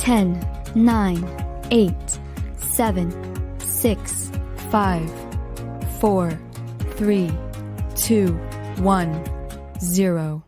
10, 9, 8, 7, 6, 5, 4, 3, 2, 1, 0.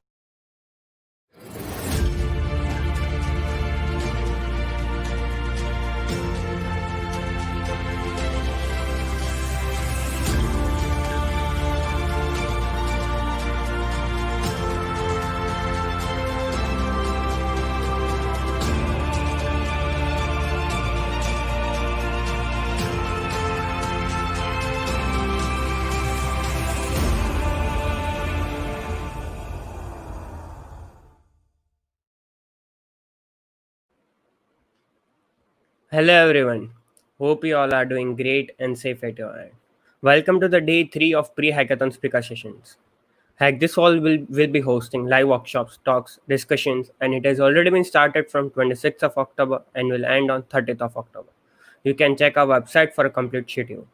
Hello everyone. Hope you all are doing great and safe at your end. Welcome to the day 3 of pre-hackathon speaker sessions. Hack this all will be hosting live workshops, talks, discussions, and it has already been started from 26th of October and will end on 30th of October. You can check our website for a complete schedule.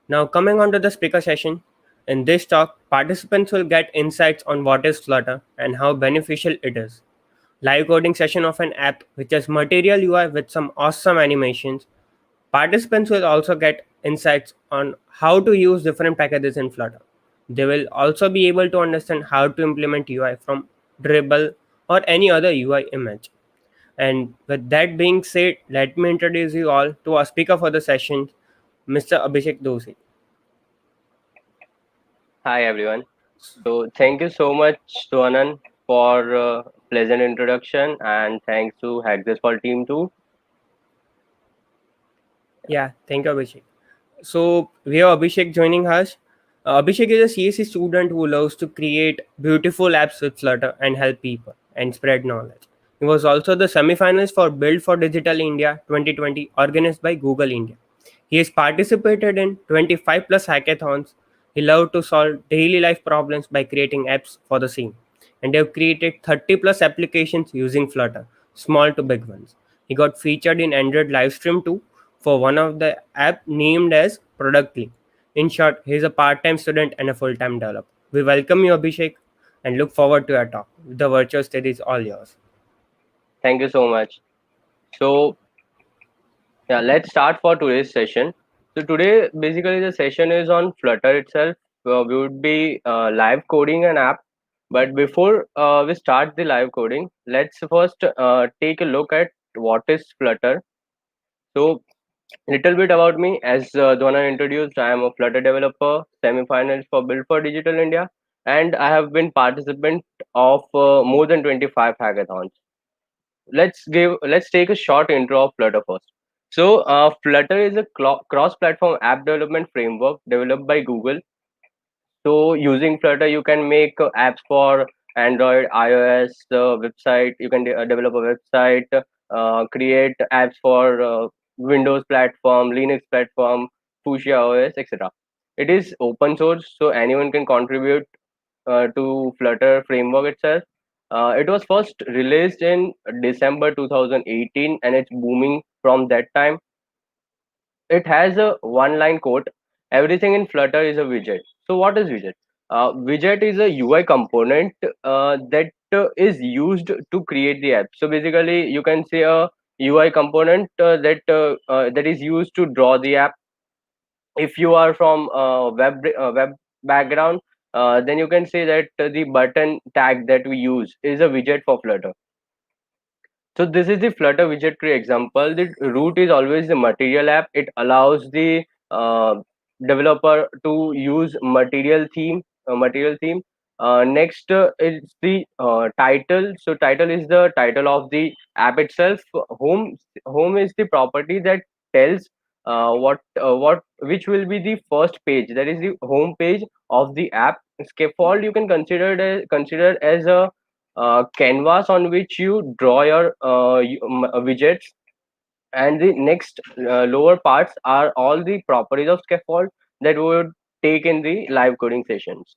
Now coming on to the speaker session, in this talk, participants will get insights on what is Flutter and how beneficial it is. Live coding session of an app which has material UI with some awesome animations. Participants will also get insights on how to use different packages in Flutter. They will also be able to understand how to implement UI from Dribbble or any other UI image. And with that being said, let me introduce you all to our speaker for the session, Mr. Abhishek Doshi. Hi everyone. So thank you so much to Anand for pleasant introduction, and thanks to Hack This Fall team too. Yeah, thank you, Abhishek. So we have Abhishek joining us. Abhishek is a CSE student who loves to create beautiful apps with Flutter and help people and spread knowledge. He was also the semi-finalist for Build for Digital India 2020 organized by Google India. He has participated in 25 plus hackathons. He loved to solve daily life problems by creating apps for the same. And they have created 30 plus applications using Flutter, small to big ones. He got featured in Android Livestream too for one of the app named as Productly. In short, he is a part-time student and a full-time developer. We welcome you, Abhishek, and look forward to your talk. The virtual stage is all yours. Thank you so much. So yeah, let's start for today's session. So today basically the session is on Flutter itself. We would be live coding an app. But before we start the live coding, let's first take a look at what is Flutter. So little bit about me. As Donna introduced, I am a Flutter developer, semi-finalist for Build for Digital India, and I have been participant of more than 25 hackathons. Let's take a short intro of Flutter first. So Flutter is a cross-platform app development framework developed by Google. So using Flutter, you can make apps for Android, iOS, website. You can develop a website, create apps for Windows platform, Linux platform, Fuchsia OS, etc. It is open source, so anyone can contribute to Flutter framework itself. It was first released in December 2018, and it's booming from that time. It has a one-line quote: everything in Flutter is a widget. So what is widget? Widget is a UI component that is used to create the app. So basically you can say a UI component that is used to draw the app. If you are from web background, then you can say that the button tag that we use is a widget for Flutter. So this is the Flutter widget tree example. The root is always the material app. It allows the developer to use material theme. Next is the title. So title is the title of the app itself. Home is the property that tells what which will be the first page. That is the home page of the app. Scaffold you can consider as a canvas on which you draw your widgets, and the next lower parts are all the properties of scaffold that we would take in the live coding sessions.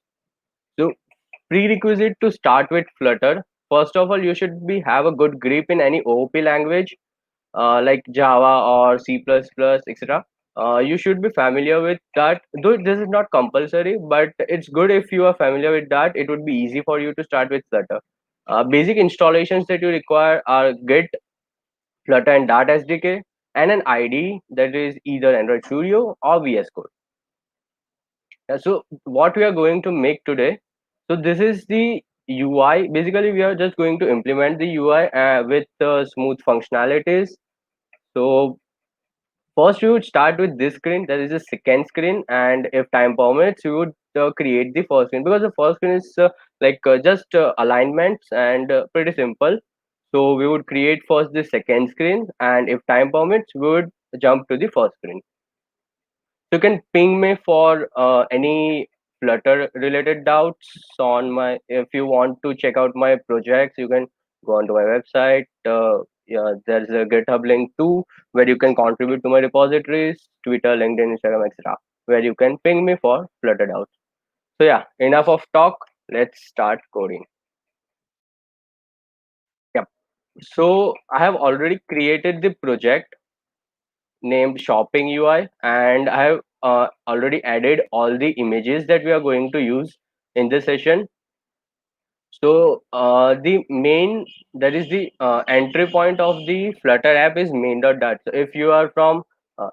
So prerequisite to start with Flutter: first of all, you should be have a good grip in any OOP language like Java or C++, etc. You should be familiar with that, though this is not compulsory, but it's good if you are familiar with that. It would be easy for you to start with Flutter. Basic installations that you require are Git, Flutter and Dart SDK, and an IDE that is either Android Studio or VS Code. So what we are going to make today, so this is the UI. Basically, we are just going to implement the UI with smooth functionalities. So first, we would start with this screen, that is the second screen, and if time permits, we would create the first screen, because the first screen is just alignments and pretty simple. So we would create first the second screen, and if time permits, we would jump to the first screen. So you can ping me for any Flutter related doubts on my. If you want to check out my projects, you can go onto my website. Yeah, there's a GitHub link too, where you can contribute to my repositories, Twitter, LinkedIn, Instagram, etc., where you can ping me for Flutter doubts. So yeah, enough of talk. Let's start coding. Yep. So I have already created the project named shopping UI, and I have already added all the images that we are going to use in this session. So the main, that is the entry point of the Flutter app is main.dart. So if you are from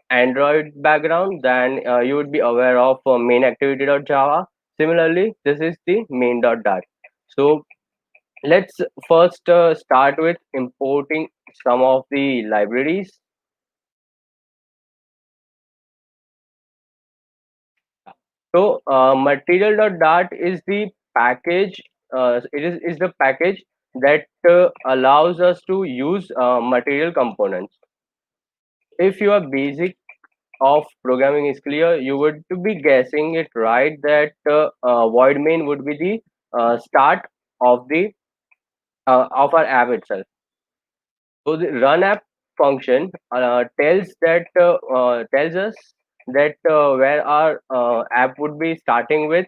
Android background, then you would be aware of main activity.java. Similarly, this is the main.dart. So let's first start with importing some of the libraries. So material.dart is the package. It is the package that allows us to use material components. If your basic of programming is clear, you would be guessing it right that void main would be the start of our app itself. So the run app function tells us that where our app would be starting with.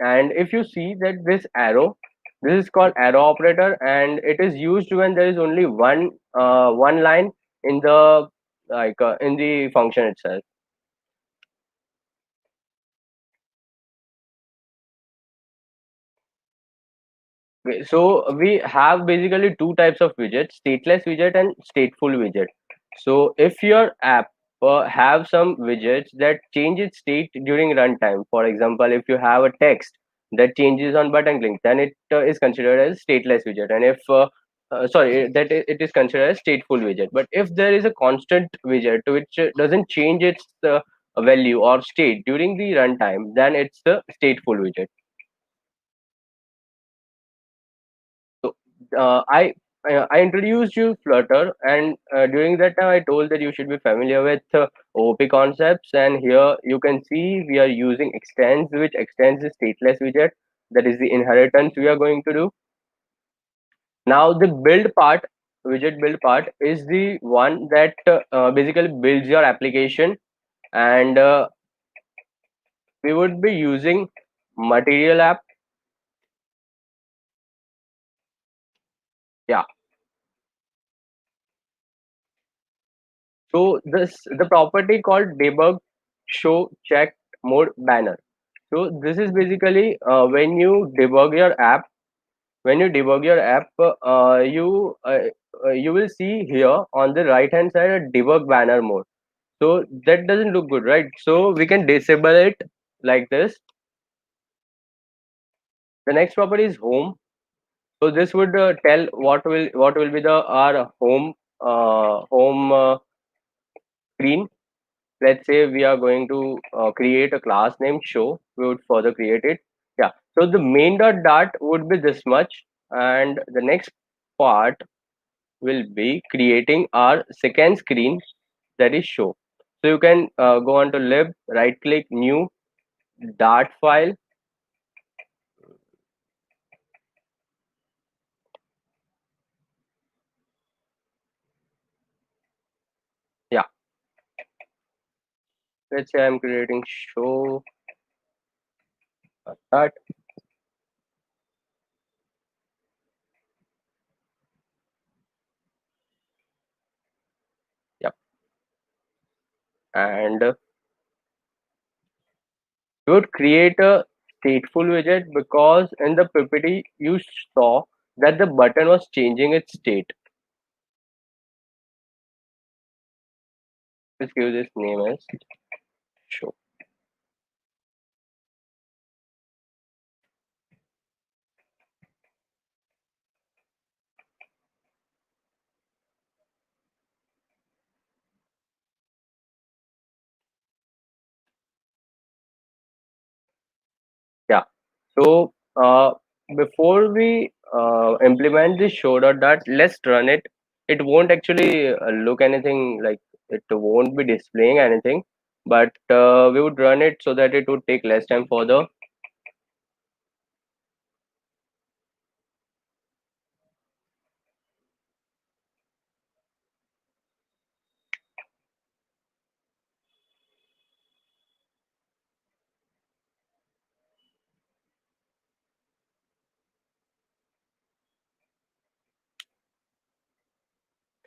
And if you see that this is called arrow operator, and it is used when there is only one line in the in the function itself. Okay, so we have basically two types of widgets: stateless widget and stateful widget. So if your app have some widgets that change its state during runtime, for example, if you have a text that changes on button click, then it is considered as stateless widget. And if it is considered as stateful widget. But if there is a constant widget which doesn't change its value or state during the runtime, then it's the stateful widget. So I introduced you Flutter, and during that time I told that you should be familiar with OOP concepts. And here you can see we are using extends, which extends the stateless widget. That is the inheritance we are going to do. Now the widget build part, is the one that basically builds your application, and we would be using material app. Yeah. So the property called debug show check mode banner. So this is basically when you debug your app. When you debug your app, you will see here on the right hand side a debug banner mode. So that doesn't look good, right? So we can disable it like this. The next property is home. So this would tell what will be the our home screen. Let's say we are going to create a class named show. We would further create it. Yeah, so the main.dart would be this much, and the next part will be creating our second screen, that is show. So you can go on to lib, right click, new dart file. Yeah, let's say I'm creating show dart. Yep, and we would create a stateful widget, because in the PPT you saw that the button was changing its state. Let's give this name as show. Yeah. So before we implement this show.dart, let's run it. It won't actually look anything like, it won't be displaying anything, but we would run it so that it would take less time for the.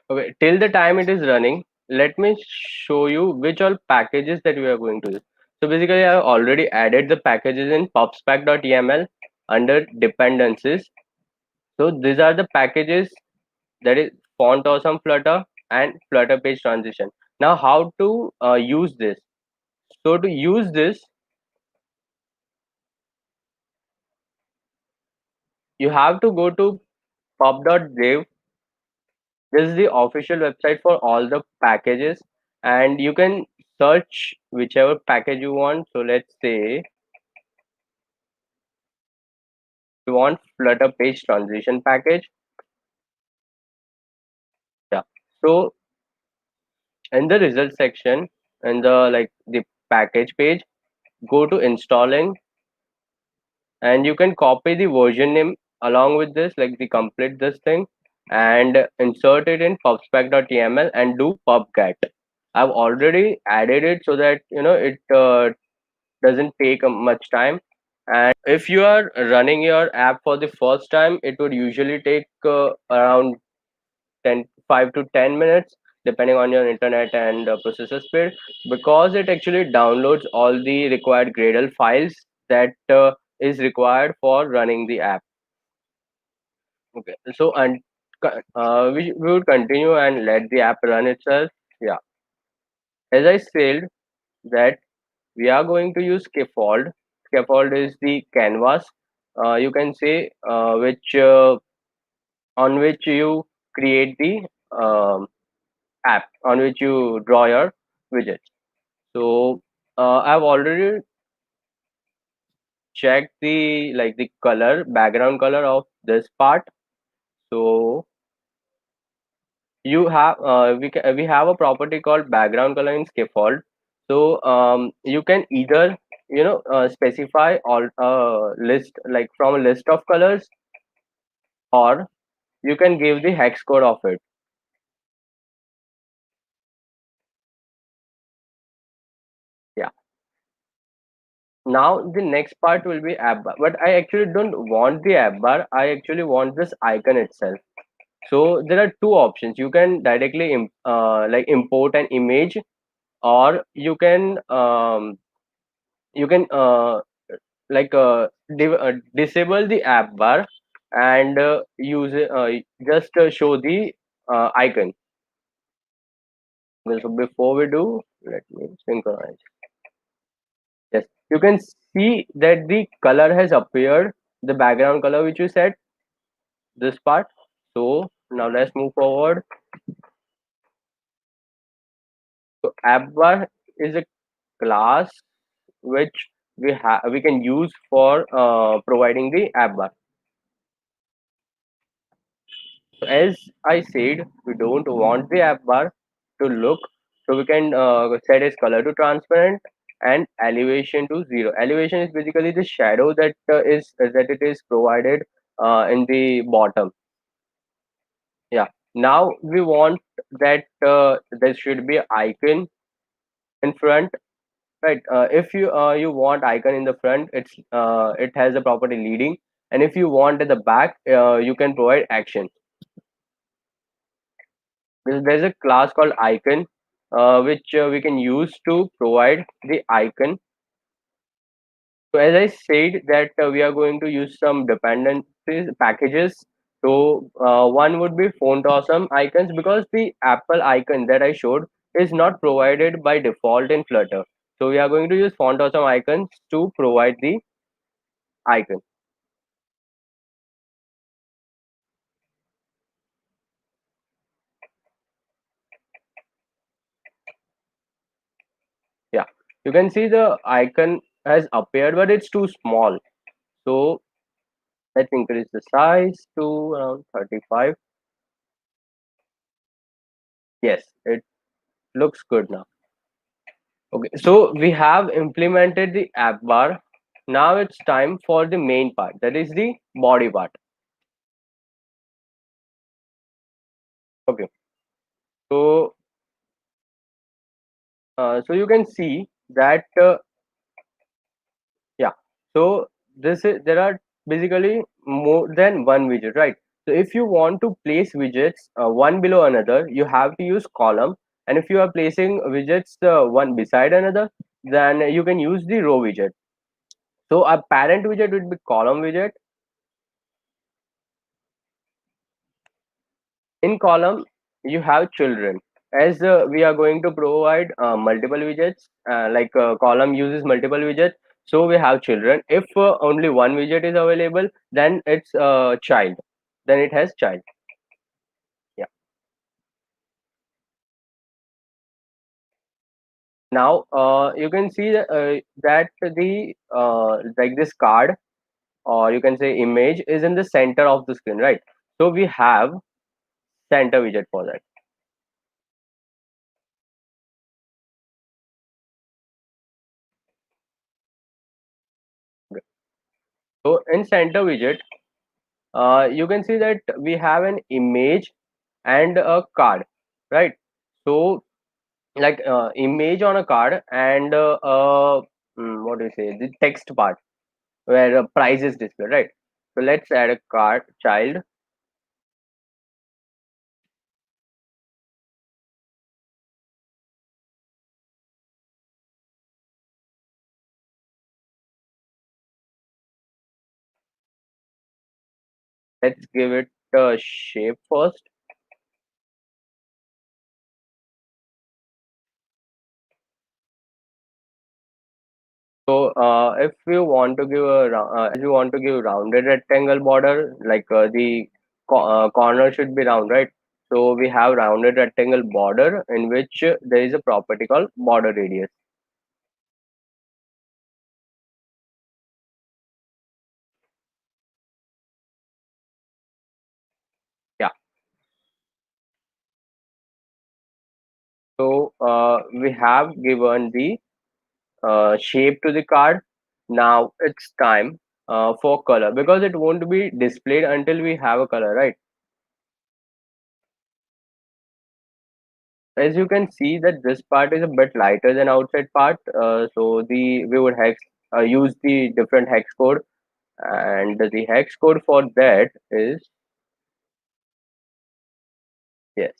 Okay, till the time it is running, let me show you which all packages that we are going to use. So basically, I have already added the packages in pubspec.yml under dependencies. So these are the packages, that is font awesome flutter and flutter page transition. Now how to use this? So to use this, you have to go to pub.dev. This is the official website for all the packages, and you can search whichever package you want. So let's say we want flutter page transition package. Yeah. So in the result section, in the the package page, go to installing, and you can copy the version name along with this, like the complete this thing, and insert it in pubspec.yml and do pubget. I've already added it so that it doesn't take much time. And if you are running your app for the first time, it would usually take around 5 to 10 minutes, depending on your internet and processor speed, because it actually downloads all the required Gradle files that is required for running the app. Okay, so and we would continue and let the app run itself. Yeah, as I said that we are going to use scaffold. Scaffold is the canvas, you can say, which on which you create the app, on which you draw your widgets. So I've already checked the color, background color of this part. So you have we have a property called background color in scaffold. So you can either specify all list, like from a list of colors, or you can give the hex code of it. Yeah. Now the next part will be app bar, but I actually don't want the app bar. I actually want this icon itself. So there are two options. You can directly import an image, or you can disable the app bar and use it, just show the icon. Okay, so before we do, let me synchronize. Yes, you can see that the color has appeared, the background color which you set, this part. So now let's move forward. So app bar is a class which we can use for providing the app bar. So as I said, we don't want the app bar to look, so we can set its color to transparent and elevation to 0. Elevation is basically the shadow that it is provided in the bottom. Yeah. Now we want that there should be icon in front, right? If you want icon in the front, it has the property leading, and if you want at the back, you can provide action. There's a class called icon, which we can use to provide the icon. So as I said that we are going to use some dependencies packages. So one would be font awesome icons, because the Apple icon that I showed is not provided by default in Flutter. So we are going to use font awesome icons to provide the icon. Yeah, you can see the icon has appeared, but it's too small. So let's increase the size to around 35. Yes, it looks good now. Okay, so we have implemented the app bar. Now it's time for the main part, that is the body part. Okay, so so you can see that yeah. So this is, there are basically more than one widget, right? So if you want to place widgets one below another, you have to use column. And if you are placing widgets one beside another, then you can use the row widget. So a parent widget would be column widget. In column, you have children. As we are going to provide multiple widgets, like column uses multiple widgets, so we have children. If only one widget is available, then it's child. Then it has child. Yeah. Now you can see that the like this card, or you can say image, is in the center of the screen, right? So we have center widget for that. Okay. So in center widget, you can see that we have an image and a card, right? So like image on a card and what do you say, the text part where price is displayed, right? So let's add a card child. Let's give it a shape first. So if you want to give a as you want to give rounded rectangle border, like the corner should be round, right? So we have rounded rectangle border in which there is a property called border radius. Yeah. So we have given the shape to the card. Now it's time for color, because it won't be displayed until we have a color, right? As you can see that this part is a bit lighter than outside part, so the we would use the different hex code, and the hex code for that is, yes.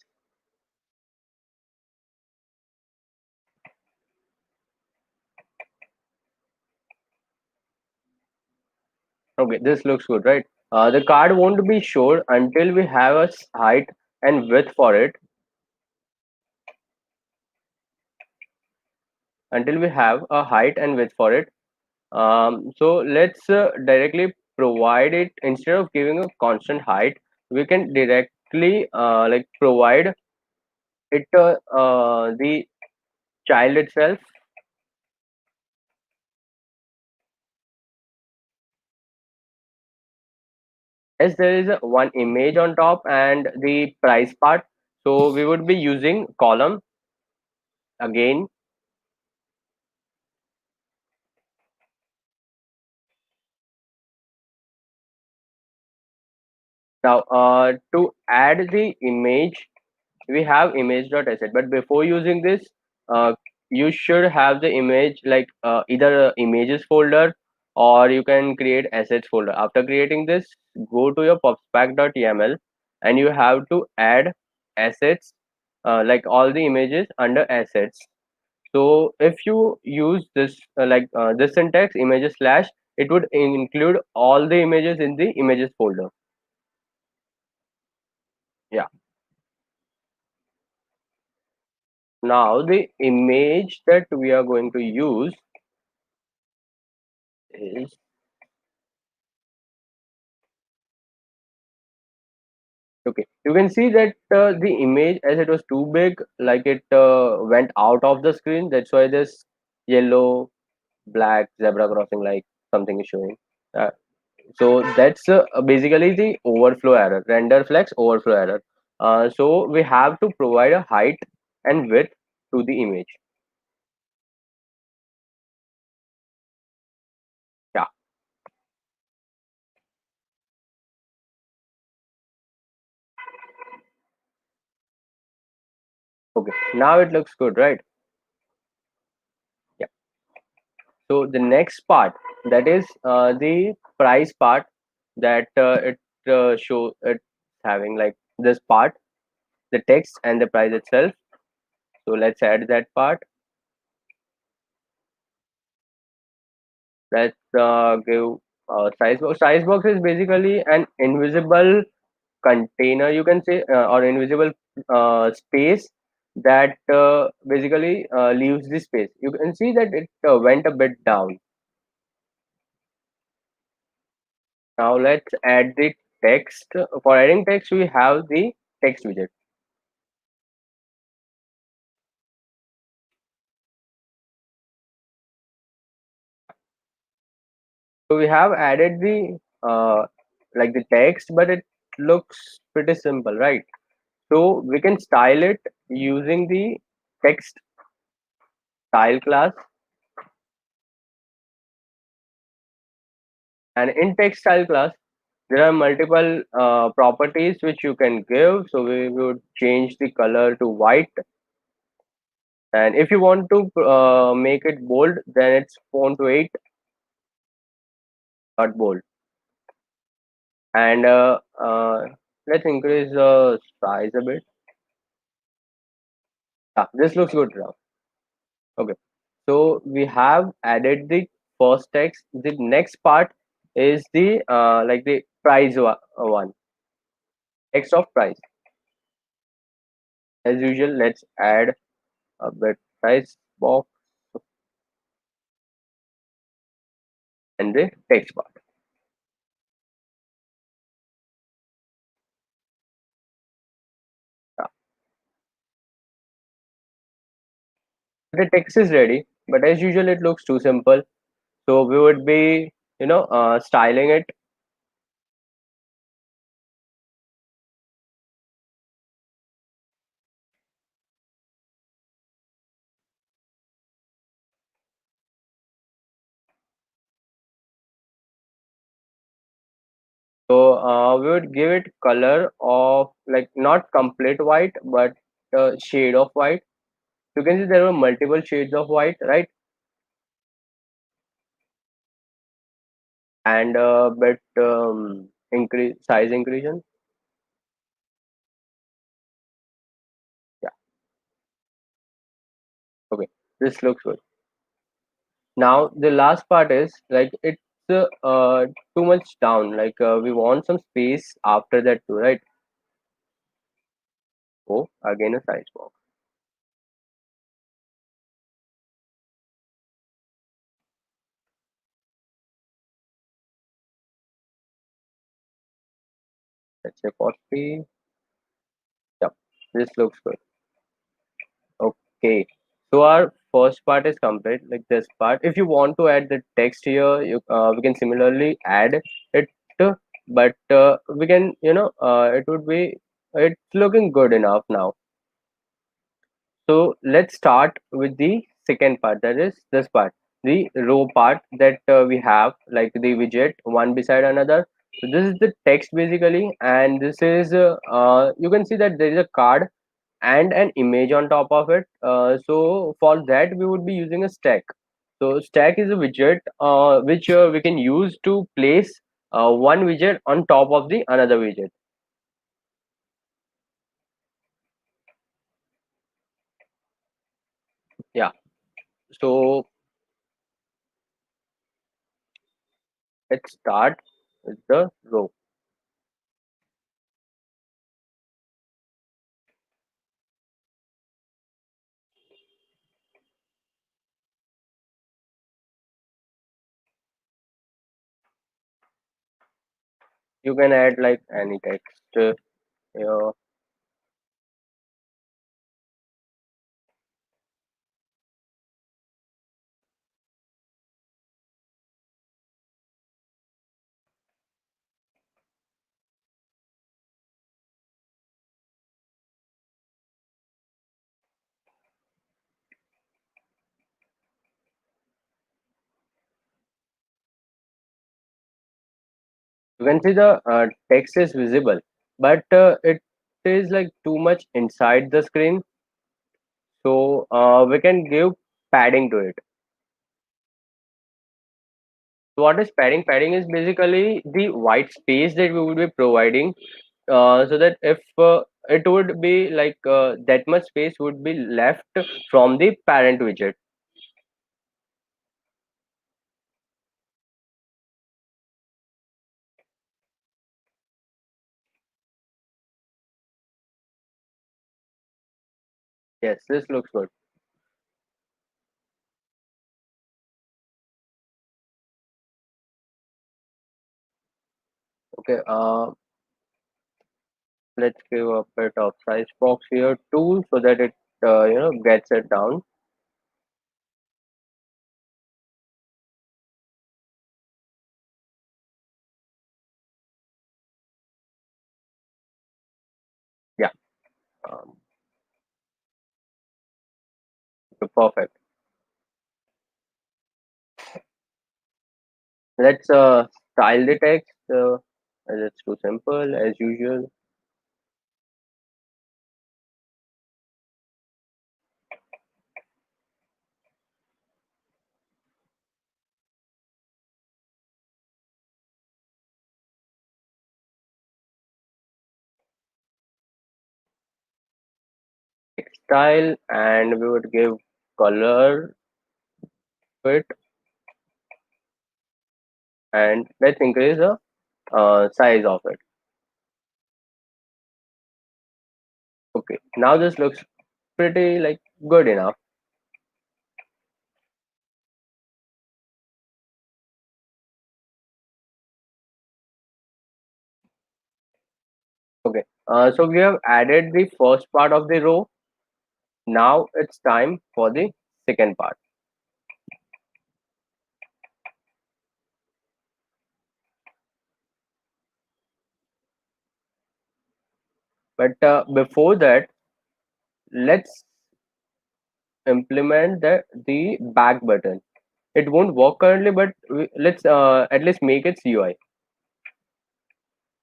Okay, this looks good, right? The card won't be showed until we have a height and width for it. Until we have a height and width for it. So let's directly provide it. Instead of giving a constant height, we can directly like provide it the child itself. As there is one image on top and the price part, so we would be using column again. Now to add the image, we have image.asset, but before using this, you should have the image, like either images folder, or you can create assets folder. After creating this, go to your popspack.yml and you have to add assets, like all the images under assets. So if you use this this syntax images slash, it would include all the images in the images folder. Yeah. Now the image that we are going to use is, okay, you can see that the image, as it was too big, like it went out of the screen. That's why this yellow, black zebra crossing like something is showing. Uh, so that's basically the overflow error, render flex overflow error. So we have to provide a height and width to the image. Yeah. Okay. Now it looks good, right? Yeah. So the next part, that is the price part, that it show it having like this part, the text and the price itself. So let's add that part. Let's give size box. Size box is basically an invisible container, you can say, or invisible space that basically leaves the space. You can see that it went a bit down. Now let's add the text. For adding text, we have the text widget. So we have added the like the text, but it looks pretty simple, right? So we can style it using the text style class. And in text style class, there are multiple properties which you can give. So we would change the color to white. And if you want to make it bold, then it's font weight, not bold. And let's increase the size a bit. This looks good now. Okay. So we have added the first text. The next part is the like the price one, text of price. As usual, let's add a bit price box and the text part. Yeah. The text is ready, but as usual, it looks too simple. So we would be, styling it. So we would give it color of like not complete white, but shade of white. You can see there are multiple shades of white, right? And but increase size increase. Yeah. Okay. This looks good. Now the last part is like it's too much down. Like we want some space after that too, right? Oh, again a size box. Let's say 40. Yep. This looks good. Okay. So our first part is complete, like this part. If you want to add the text here, we can similarly add it, but we can, it would be, it's looking good enough now. So let's start with the second part, that is this part, the row part that we have, like the widget one beside another. So this is the text basically, and this is you can see that there is a card and an image on top of it. So for that we would be using a stack. So stack is a widget which we can use to place one widget on top of the another widget. Yeah. So let's start with the row. You can add like any text here. You can see the text is visible, but it is like too much inside the screen. So we can give padding to it. So what is padding? Padding is basically the white space that we would be providing, so that if it would be like that much space would be left from the parent widget. Yes, this looks good. Okay, let's give a bit of size box here too, so that it gets it down. Yeah, um, perfect. Let's style the text as it's too simple as usual. Text style, and we would give color to it, and let's increase the size of it. Okay, now this looks pretty like good enough. Okay, so we have added the first part of the row. Now it's time for the second part. But before that, let's implement the back button. It won't work currently, but let's at least make its UI.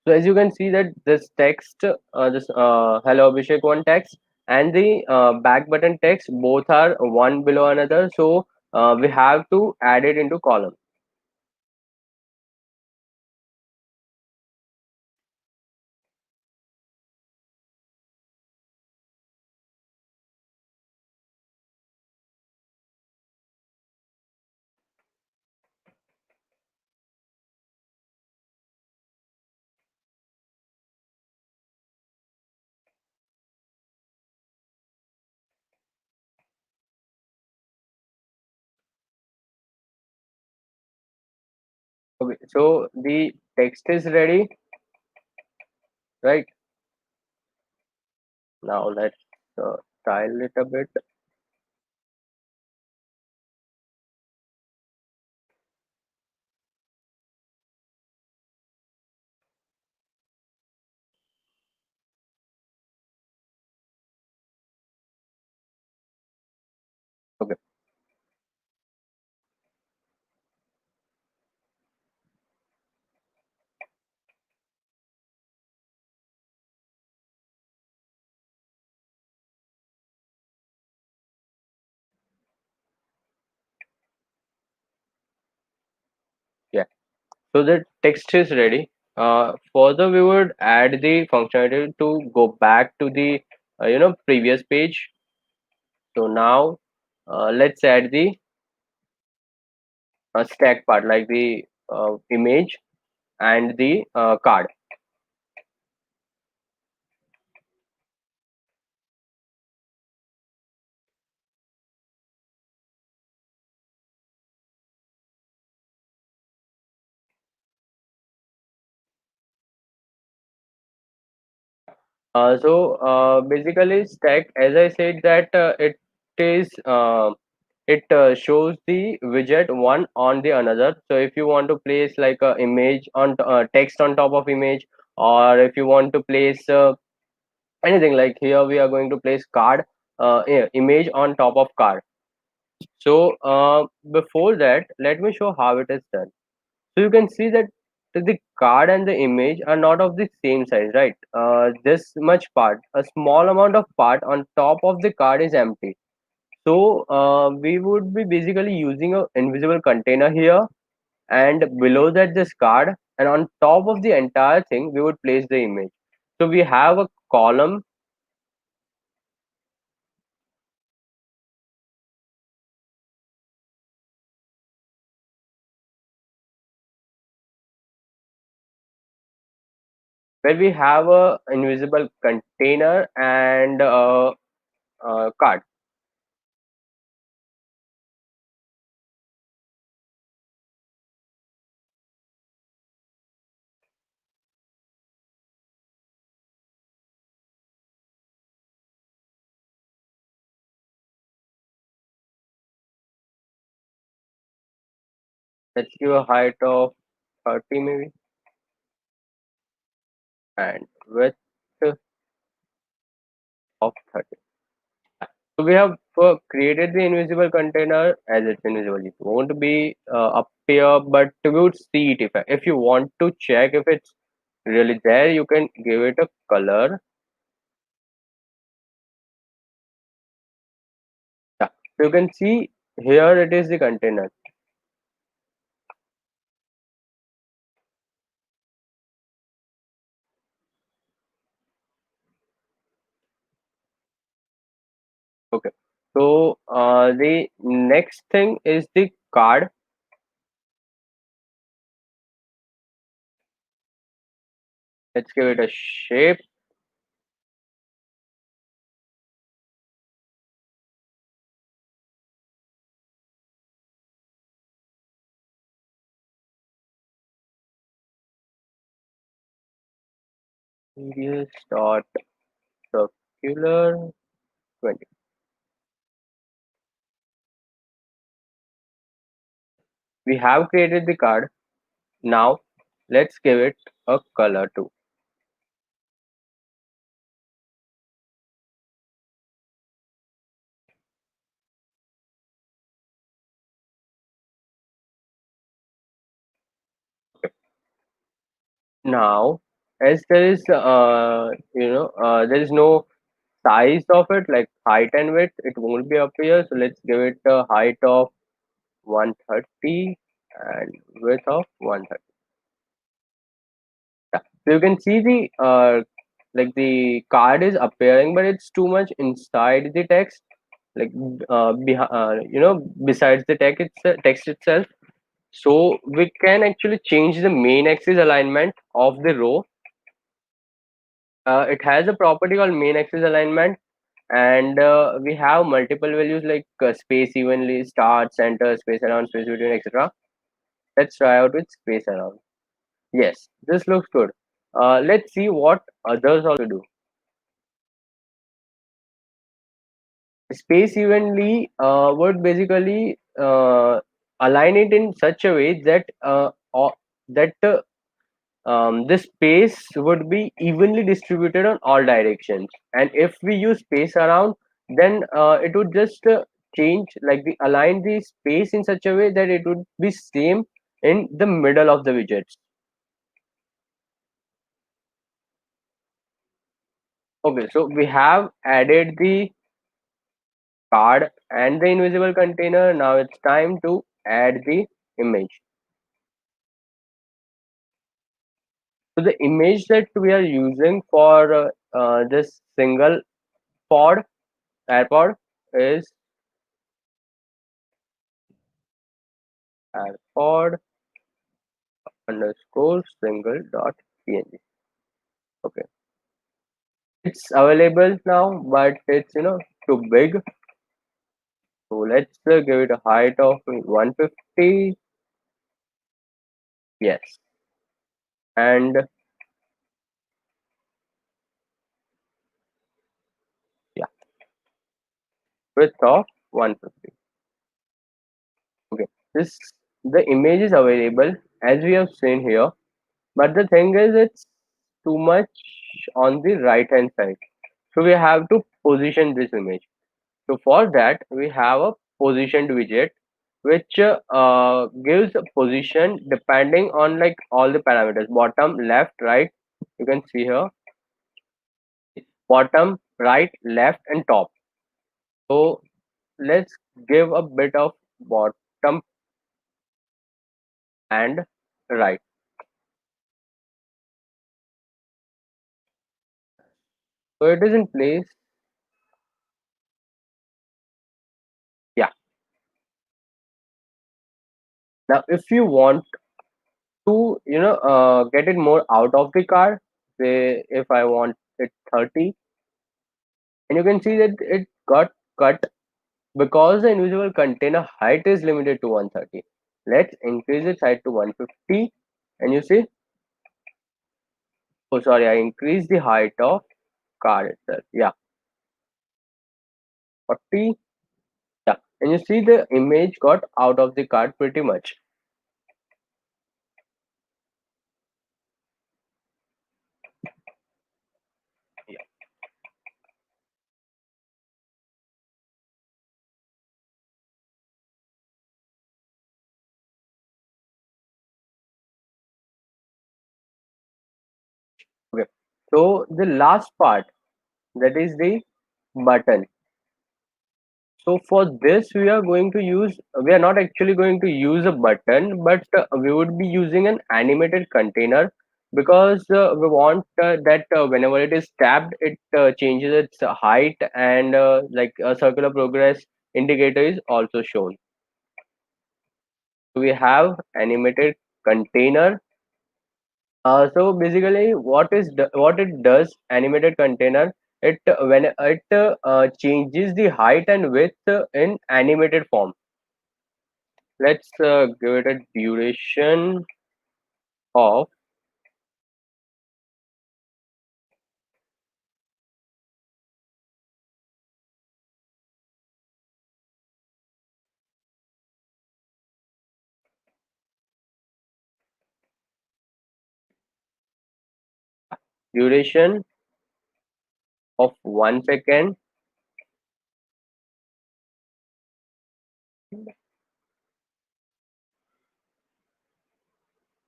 So as you can see that this text, this hello Abhishek one text and the back button text both are one below another. So we have to add it into column. Okay, so the text is ready, right? Now let's style it a bit. Okay, yeah. So the text is ready. Further, we would add the functionality to go back to the previous page. So now let's add the stack part like the image and the card. Basically, stack, as I said, that is shows the widget one on the another. So if you want to place like a image on text on top of image, or if you want to place anything, like here we are going to place card image on top of card. So before that, let me show how it is done. So you can see that the card and the image are not of the same size, right? This much part, a small amount of part on top of the card is empty. So we would be basically using a invisible container here, and below that this card, and on top of the entire thing we would place the image. So we have a column where we have a invisible container and card. Let's give a height of 30 maybe, and width of 30. So we have created the invisible container. As it's invisible, it won't be up here, but we would see it. If you want to check if it's really there, you can give it a color. Yeah. So you can see here it is the container. Okay. So the next thing is the card. Let's give it a shape. Radius dot circular 20. We have created the card. Now let's give it a color too. Now, as there is there is no size of it, like height and width, it won't be up here. So let's give it a height of 130 and width of 130. Yeah. So you can see the like the card is appearing, but it's too much inside the text, like besides the text itself. So we can actually change the main axis alignment of the row. It has a property called main axis alignment, and we have multiple values like space evenly, start, center, space around, space between, etc. Let's try out with space around. Yes, this looks good. Let's see what others also do. Space evenly would basically align it in such a way that that the space would be evenly distributed on all directions. And if we use space around, then it would just change, like the align the space in such a way that it would be same in the middle of the widgets. Okay, so we have added the card and the invisible container. Now it's time to add the image. So the image that we are using for this single pod AirPod is AirPod underscore single dot png. Okay, it's available now, but it's too big. So let's give it a height of 150. Yes, and width of 150. Okay, this the image is available as we have seen here, but the thing is it's too much on the right hand side. So we have to position this image. So for that we have a positioned widget which gives a position depending on like all the parameters, bottom, left, right. You can see here bottom, right, left, and top. So let's give a bit of bottom and right. So it is in place. Yeah. Now if you want to get it more out of the card, say if I want it 30, and you can see that it got cut because the individual container height is limited to 130. Let's increase its height to 150, and you see, oh sorry, I increased the height of card itself. Yeah, 40. Yeah, and you see the image got out of the card pretty much. Yeah. Okay. So the last part, that is the button. So for this, we are not actually going to use a button, but we would be using an animated container because we want that whenever it is tapped, it changes its height, and like a circular progress indicator is also shown. So we have animated container. So basically, what it does, animated container, it when it changes the height and width in animated form. Let's give it a duration of duration of 1 second.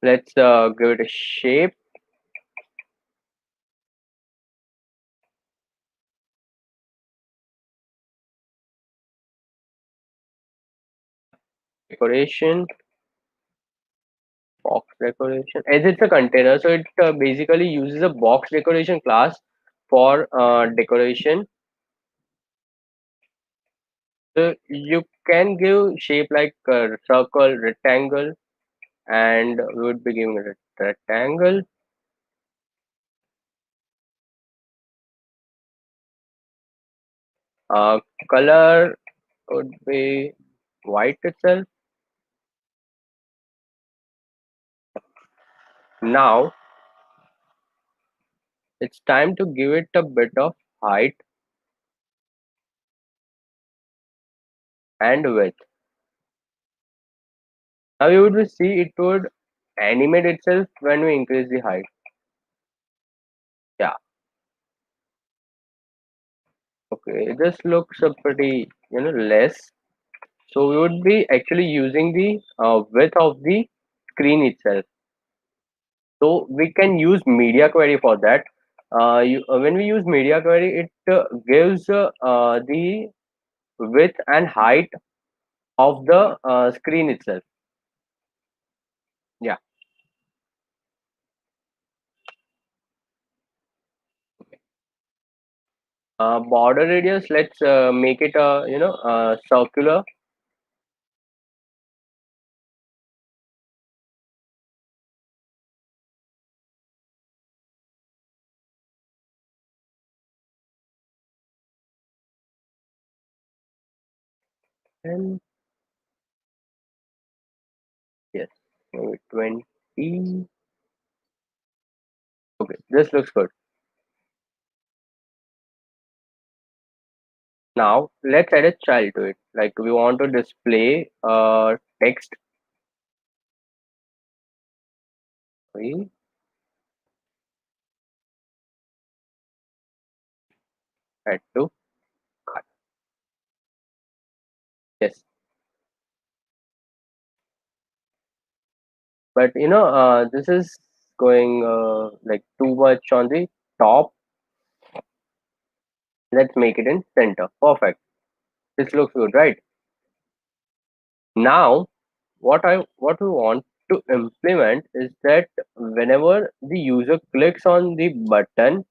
Let's give it a shape, decoration, box decoration. As it's a container, so it basically uses a box decoration class for decoration. So you can give shape like circle, rectangle, and we would be giving it a rectangle. Color would be white itself. Now it's time to give it a bit of height and width. Now you would see it would animate itself when we increase the height. Yeah, okay. This looks a pretty less. So we would be actually using the width of the screen itself. So we can use media query for that. When we use media query, it gives the width and height of the screen itself. Yeah. Border radius. Let's make it a circular. And yes, maybe 20. Okay, this looks good. Now let's add a child to it. Like we want to display text. We add to cart. Yes, but this is going like too much on the top. Let's make it in center. Perfect. This looks good, right? Now what we want to implement is that whenever the user clicks on the button,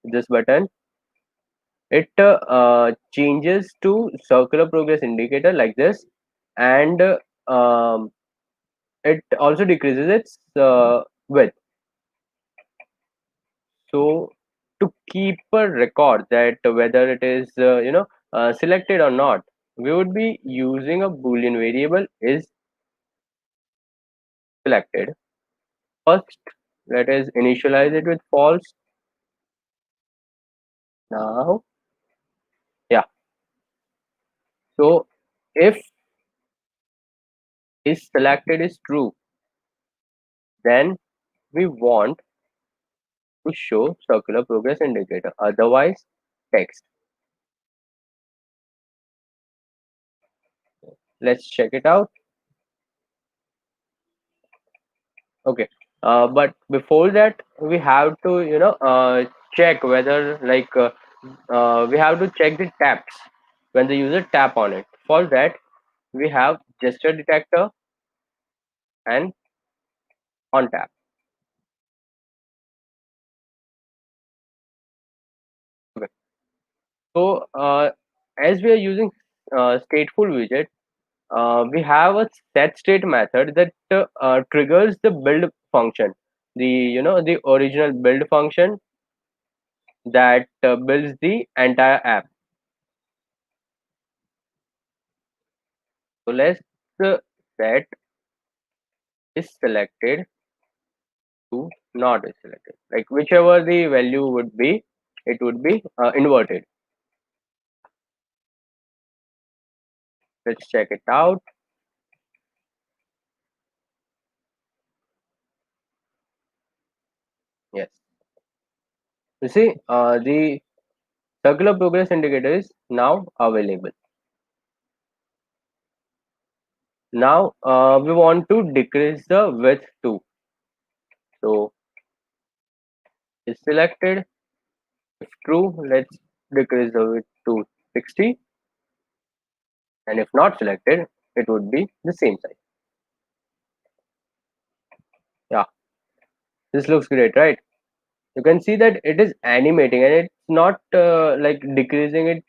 this button, it changes to circular progress indicator like this, and um, it also decreases its width. So to keep a record that whether it is selected or not, we would be using a boolean variable is selected. First, let us initialize it with false. Now, yeah. So if is selected is true, then we want to show circular progress indicator. Otherwise, text. Let's check it out. Okay. But before that, we have to check whether we have to check the taps when the user tap on it. For that, we have gesture detector and on tap. Okay. So as we are using stateful widget, we have a set state method that triggers the build function, the original build function that builds the entire app. So let's set is selected to not is selected, like whichever the value would be, it would be inverted. Let's check it out. Yes, you see the circular progress indicator is now available. Now we want to decrease the width too. So is selected. If true, let's decrease the width to 60, and if not selected, it would be the same size. Yeah, this looks great, right? You can see that it is animating and it's not like decreasing it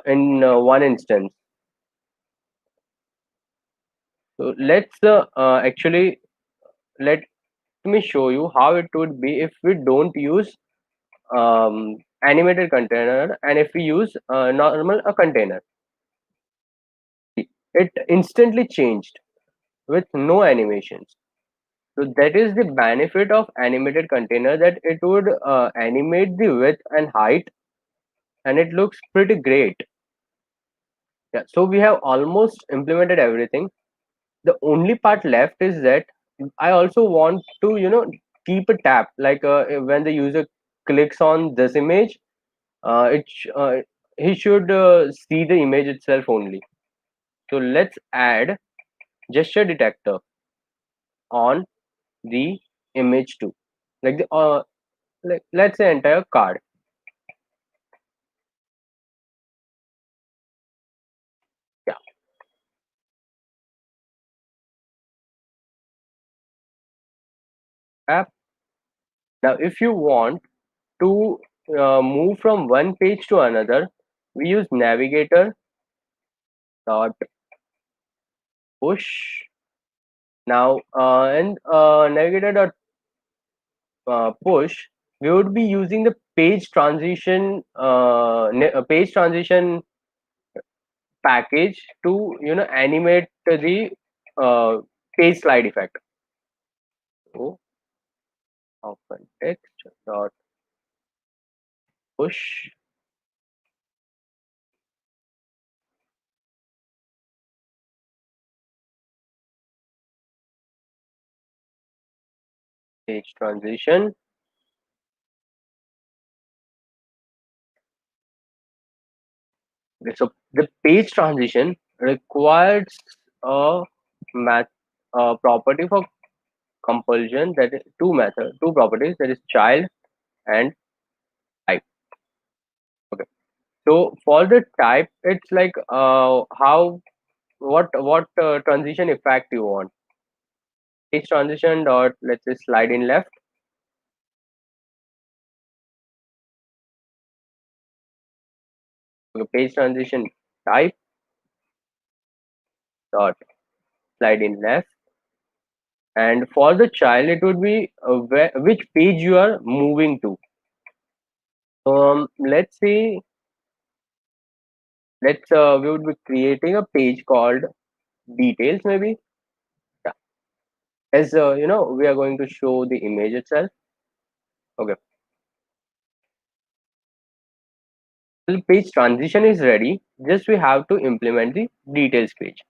in one instance. So let's actually let me show you how it would be if we don't use animated container and if we use normal a container. It instantly changed with no animations. So that is the benefit of animated container, that it would animate the width and height, and it looks pretty great. Yeah, so we have almost implemented everything. The only part left is that I also want to keep a tab, like when the user clicks on this image, he should see the image itself only. So let's add gesture detector on the image too, like the like let's say entire card. Yeah, app. Now if you want to move from one page to another, we use navigator dot push. Now and navigator dot push, we would be using the page transition package to animate the uh, page slide effect. So open text dot push page transition. Okay, so the page transition requires a math property for compulsion, that is two properties, that is child and type. Okay. So for the type, it's like how what transition effect you want. Page transition dot, let's say, slide in left. Okay, page transition type dot slide in left, and for the child it would be which page you are moving to. Let's say, we would be creating a page called details, maybe. Yeah. As we are going to show the image itself. Okay. The page transition is ready. Just we have to implement the details page.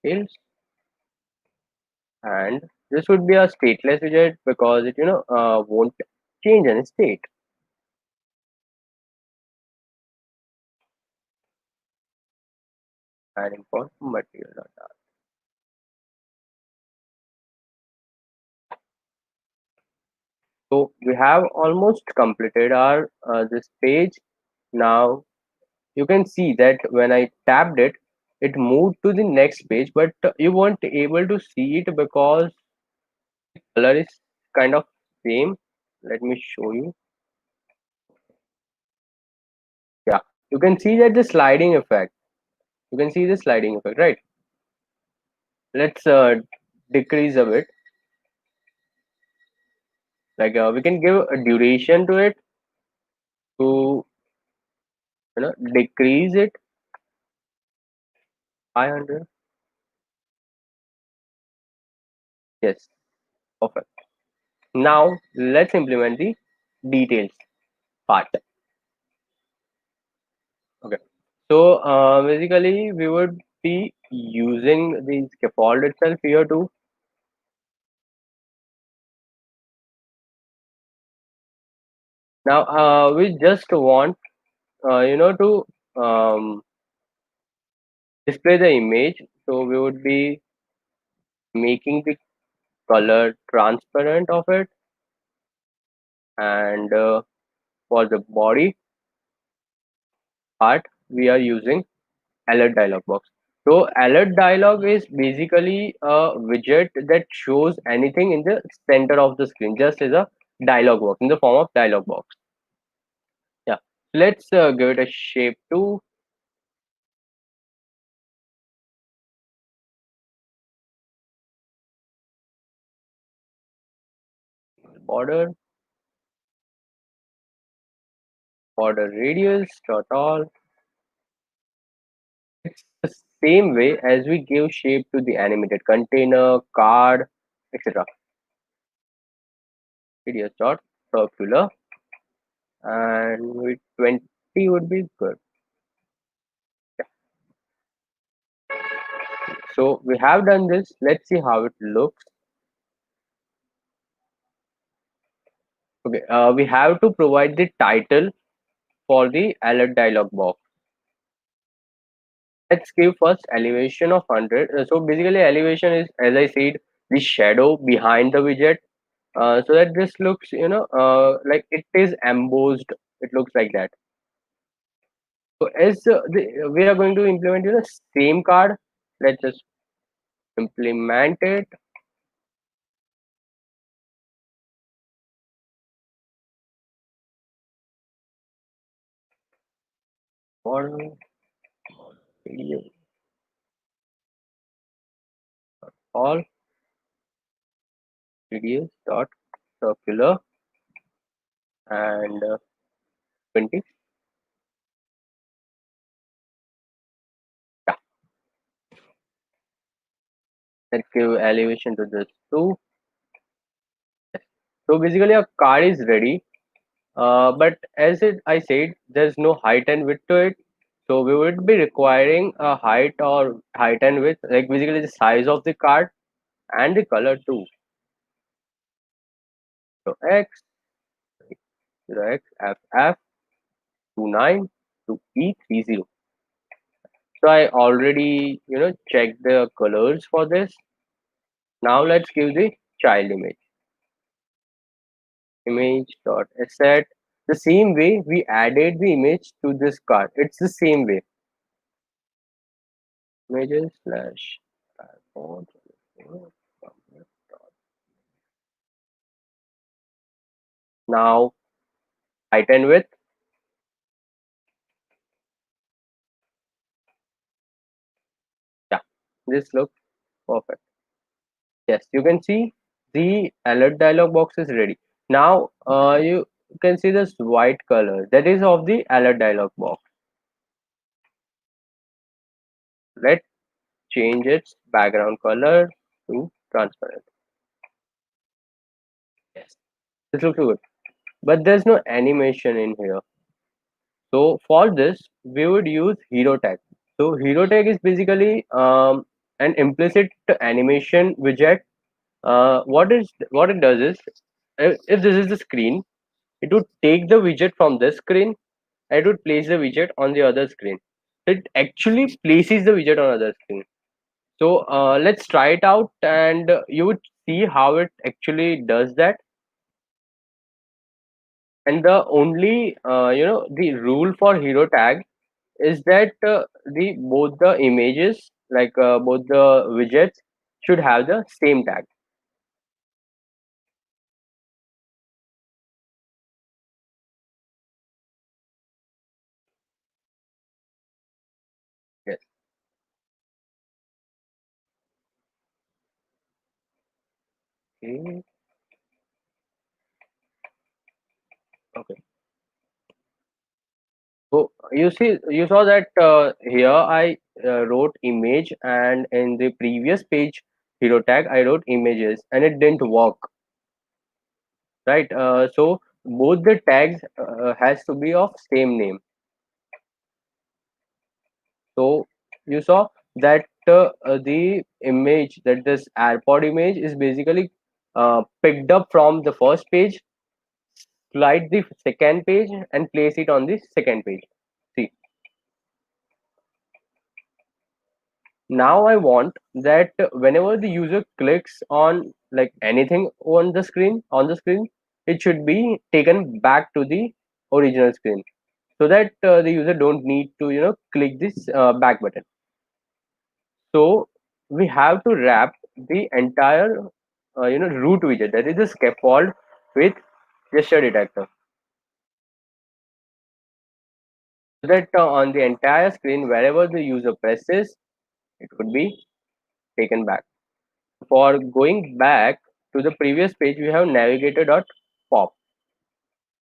Details. And this would be a stateless widget because it won't change any state. And import material. So we have almost completed our this page. Now you can see that when I tapped it, it moved to the next page, but you weren't able to see it because color is kind of same. Let me show you. Yeah, you can see that the sliding effect. You can see the sliding effect, right? Let's decrease a bit. Like we can give a duration to it to decrease it 500. Yes, perfect. Now let's implement the details part. Okay. So basically we would be using the scaffold itself here too. Now we just want to display the image. So we would be making the color transparent of it, and for the body part we are using alert dialog box. So alert dialog is basically a widget that shows anything in the center of the screen, just as a dialog box, in the form of dialog box. Yeah, let's give it a shape to border, border radius dot all. It's the same way as we give shape to the animated container, card, etc. Radius dot circular, and with 20 would be good. So we have done this. Let's see how it looks. Okay, we have to provide the title for the alert dialog box. Let's give first elevation of 100. So basically elevation is, as I said, the shadow behind the widget. So that this looks, like it is embossed. It looks like that. So as we are going to implement, same card. Let's just implement it. For video, all videos dot circular, and 20. Yeah. Let's give elevation to this too. So basically a card is ready. But I said, there's no height and width to it. So we would be requiring a height and width, like basically the size of the card and the color too. So X, 0x, FF, 29 to E30. So I already, checked the colors for this. Now let's give the child image dot asset. The same way we added the image to this card. It's the same way. Images slash iPhone. Now height and width. Yeah, this looks perfect. Yes, you can see the alert dialog box is ready. Now you can see this white color that is of the alert dialog box. Let's change its background color to transparent. Yes, this looks good. But there's no animation in here. So for this, we would use hero tag. So hero tag is basically an implicit animation widget. What it does is, if this is the screen, it would take the widget from this screen and it would place the widget on the other screen. It actually places the widget on other screen. So let's try it out, and you would see how it actually does that. And the only the rule for hero tag is that the both the images, like both the widgets, should have the same tag. Yes. Okay. Okay. So you saw that here I wrote image, and in the previous page hero tag I wrote images, and it didn't work, right? So both the tags has to be of same name. So you saw that the image, that this AirPod image is basically picked up from the first page, slide the second page, and place it on the second page. See, now I want that whenever the user clicks on like anything on the screen, it should be taken back to the original screen, so that the user don't need to click this back button. So we have to wrap the entire root widget, that is the scaffold, with gesture detector, so that on the entire screen wherever the user presses, it would be taken back. For going back to the previous page, we have navigator.pop.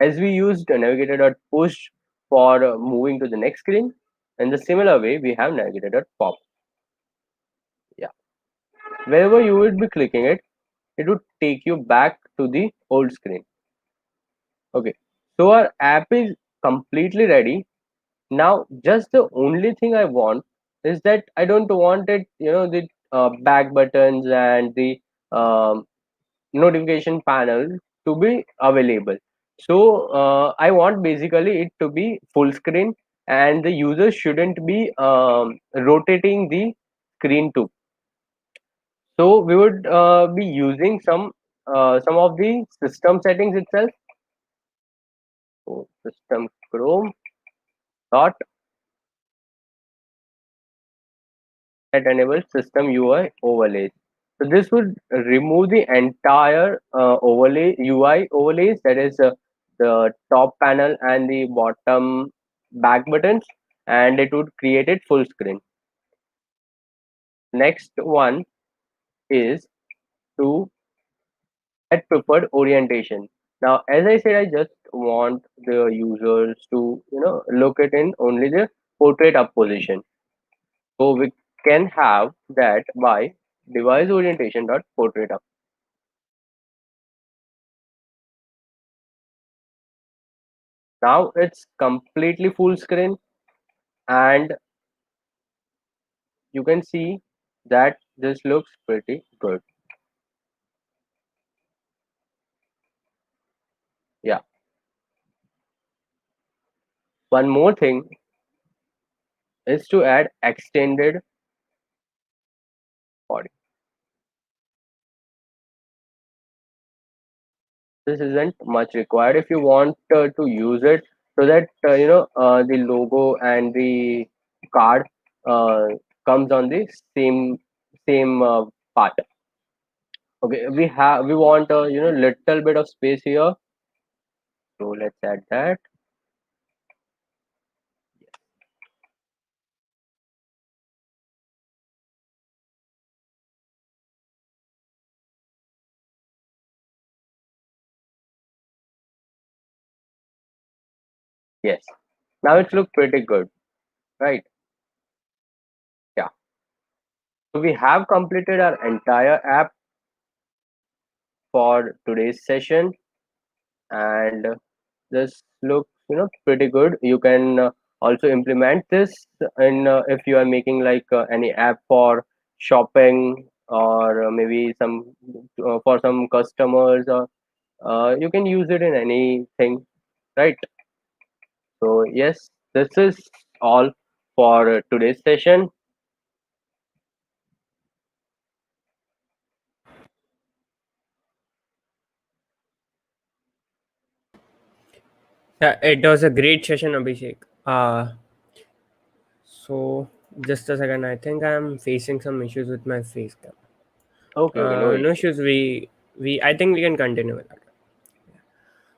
As we used navigator.push for moving to the next screen, in the similar way we have navigator.pop. Yeah, wherever you would be clicking it, it would take you back to the old screen. Okay, so our app is completely ready. Now, just the only thing I want is that I don't want it, the back buttons and the notification panel to be available. So, I want basically it to be full screen, and the user shouldn't be rotating the screen too. So, we would be using some of the system settings itself. So, system Chrome dot that enables system UI overlays. So this would remove the entire overlay UI overlays, that is the top panel and the bottom back buttons, and it would create it full screen. Next one is to add preferred orientation. Now, as I said, I just want the users to look it in only the portrait up position. So we can have that by device orientation dot portrait up. Now it's completely full screen, and you can see that this looks pretty good. Yeah. One more thing is to add extended body. This isn't much required if you want to use it, so that the logo and the card uh, comes on the same part. Okay, we want little bit of space here, so let's add that. Yes, now it looks pretty good, right? Yeah. So we have completed our entire app for today's session, and this looks pretty good. You can also implement this in if you are making like any app for shopping, or maybe some for some customers, or you can use it in anything, right? So yes, this is all for today's session. Yeah, it was a great session, Abhishek. So just a second. I think I'm facing some issues with my face cam. Okay, okay, no No issue. issues. We I think we can continue with that.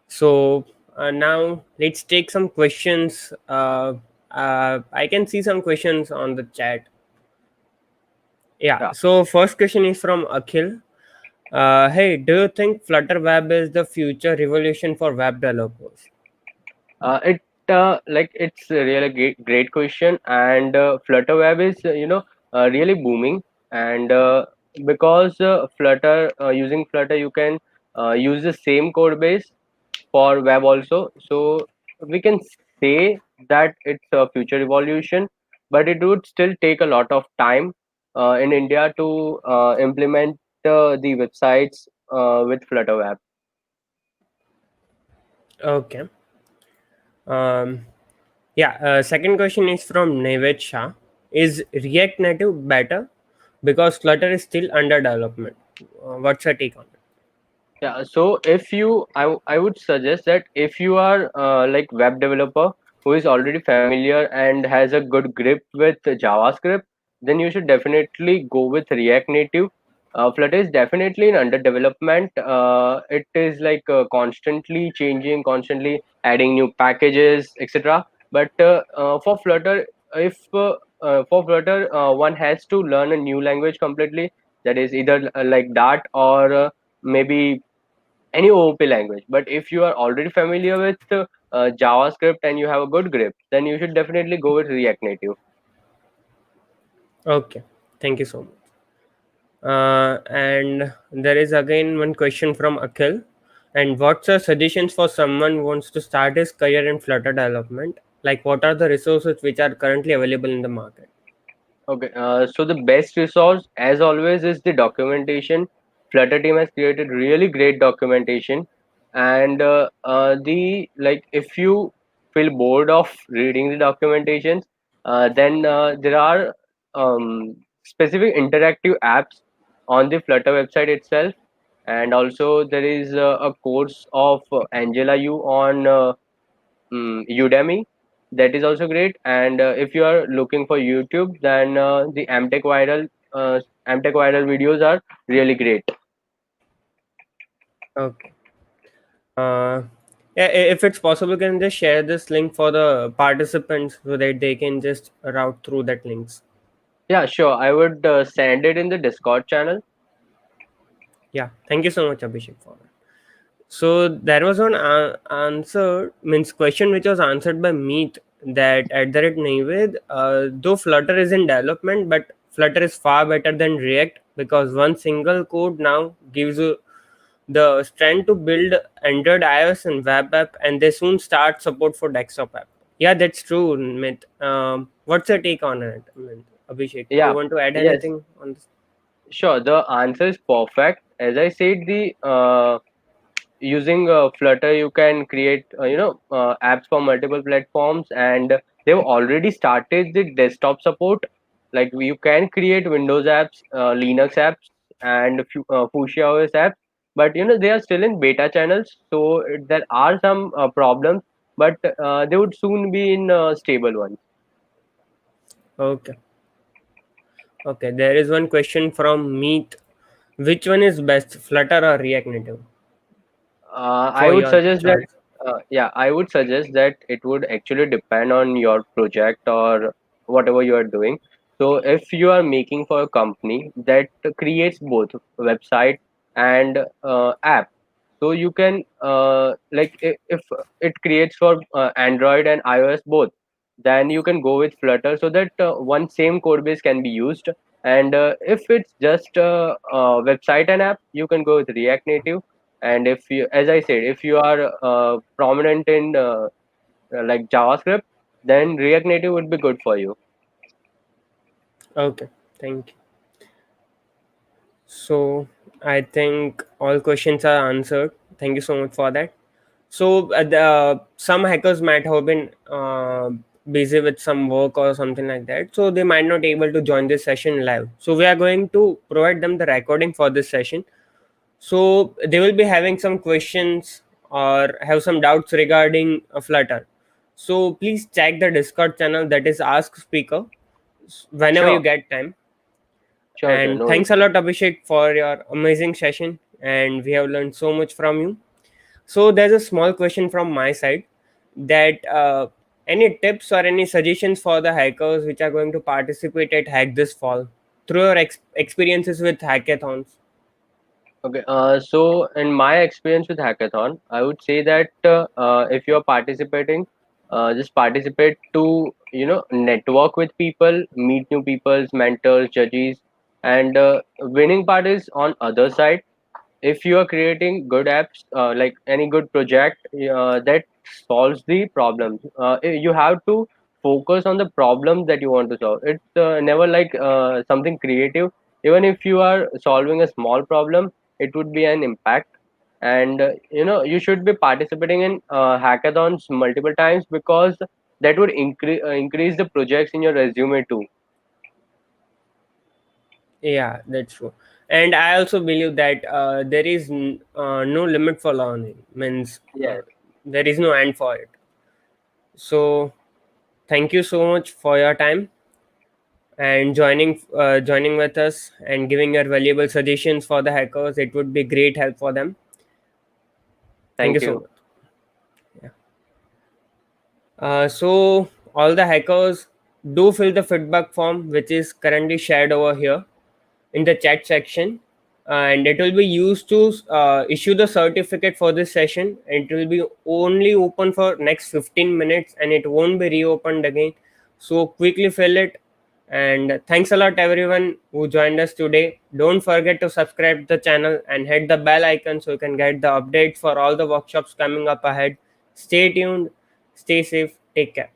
So now let's take some questions. I can see some questions on the chat. Yeah. Yeah. So first question is from Akhil. Hey, do you think Flutter Web is the future revolution for web developers? It like it's a really great question, and Flutter Web is really booming, and because Flutter using Flutter you can use the same code base for web also. So we can say that it's a future evolution, but it would still take a lot of time in India to implement the websites with Flutter Web. Okay. Um, yeah. Second question is from Neved Shah. Is React Native better because Flutter is still under development? What's your take on it? Yeah, so if you, I would suggest that if you are like web developer who is already familiar and has a good grip with JavaScript, then you should definitely go with React Native. Flutter is definitely in under development. It is like constantly changing, constantly adding new packages, etc. But for Flutter, one has to learn a new language completely. That is either like Dart, or maybe any OOP language. But if you are already familiar with JavaScript and you have a good grip, then you should definitely go with React Native. Okay. Thank you so much. And there is again one question from Akhil. And what's your suggestions for someone who wants to start his career in Flutter development? Like, what are the resources which are currently available in the market? Okay, so the best resource, as always, is the documentation. Flutter team has created really great documentation, and the like if you feel bored of reading the documentations, then there are specific interactive apps on the Flutter website itself, and also there is a course of Angela Yu on Udemy. That is also great. And if you are looking for YouTube, then the Amtech viral videos are really great. Okay. Yeah, if it's possible, can you just share this link for the participants so that they can just route through that links? Yeah, sure. I would send it in the Discord channel. Yeah, thank you so much, Abhishek, for that. So there was one answer means question which was answered by Meet that at the rate Naved, though Flutter is in development, but Flutter is far better than React because one single code now gives you the strength to build Android, iOS, and web app, and they soon start support for desktop app. Yeah, that's true, Mint. What's your take on it, Mint? Abhishek, you Yeah. want to add Yes. anything on this? Sure. The answer is perfect. As I said, the using Flutter, you can create apps for multiple platforms, and they've already started the desktop support. Like you can create Windows apps, Linux apps, and Fuchsia OS apps, but they are still in beta channels, so there are some problems, but they would soon be in stable ones. Okay. Okay. There is one question from Meet. Which one is best, Flutter or React Native? I For would your suggest that, choice. yeah, I would suggest that it would actually depend on your project or whatever you are doing. So, if you are making for a company that creates both website and app, so you can if it creates for Android and iOS both, then you can go with Flutter so that one same code base can be used. And if it's just website and app, you can go with React Native. And if you, as I said, if you are prominent in like JavaScript, then React Native would be good for you. Okay. Thank you. So I think all questions are answered. Thank you so much for that. So some hackers might have been busy with some work or something like that, so they might not able to join this session live. So we are going to provide them the recording for this session. So they will be having some questions or have some doubts regarding Flutter. So please check the Discord channel, that is Ask Speaker, whenever you Sure, get time. sure, And no thanks a issue. lot, Abhishek, for your amazing session. And we have learned so much from you. So there's a small question from my side, that any tips or any suggestions for the hackers which are going to participate at Hack this fall through your experiences with hackathons? Okay, so in my experience with hackathon, I would say that if you are participating, just participate to network with people, meet new people's mentors, judges, and winning part is on other side. If you are creating good apps, like any good project that solves the problems, you have to focus on the problems that you want to solve. It's never like something creative. Even if you are solving a small problem, it would be an impact. And you should be participating in hackathons multiple times, because that would increase the projects in your resume too. Yeah, that's true. And I also believe that there is no limit for learning. Means Yes. there is no end for it. So thank you so much for your time and joining with us and giving your valuable suggestions for the hackers. It would be great help for them. Thank you Thank so you. much. Yeah. So all the hackers, do fill the feedback form which is currently shared over here in the chat section, and it will be used to issue the certificate for this session. It will be only open for next 15 minutes and it won't be reopened again. So quickly fill it. And thanks a lot everyone who joined us today. Don't forget to subscribe to the channel and hit the bell icon so you can get the updates for all the workshops coming up ahead. Stay tuned, stay safe, take care.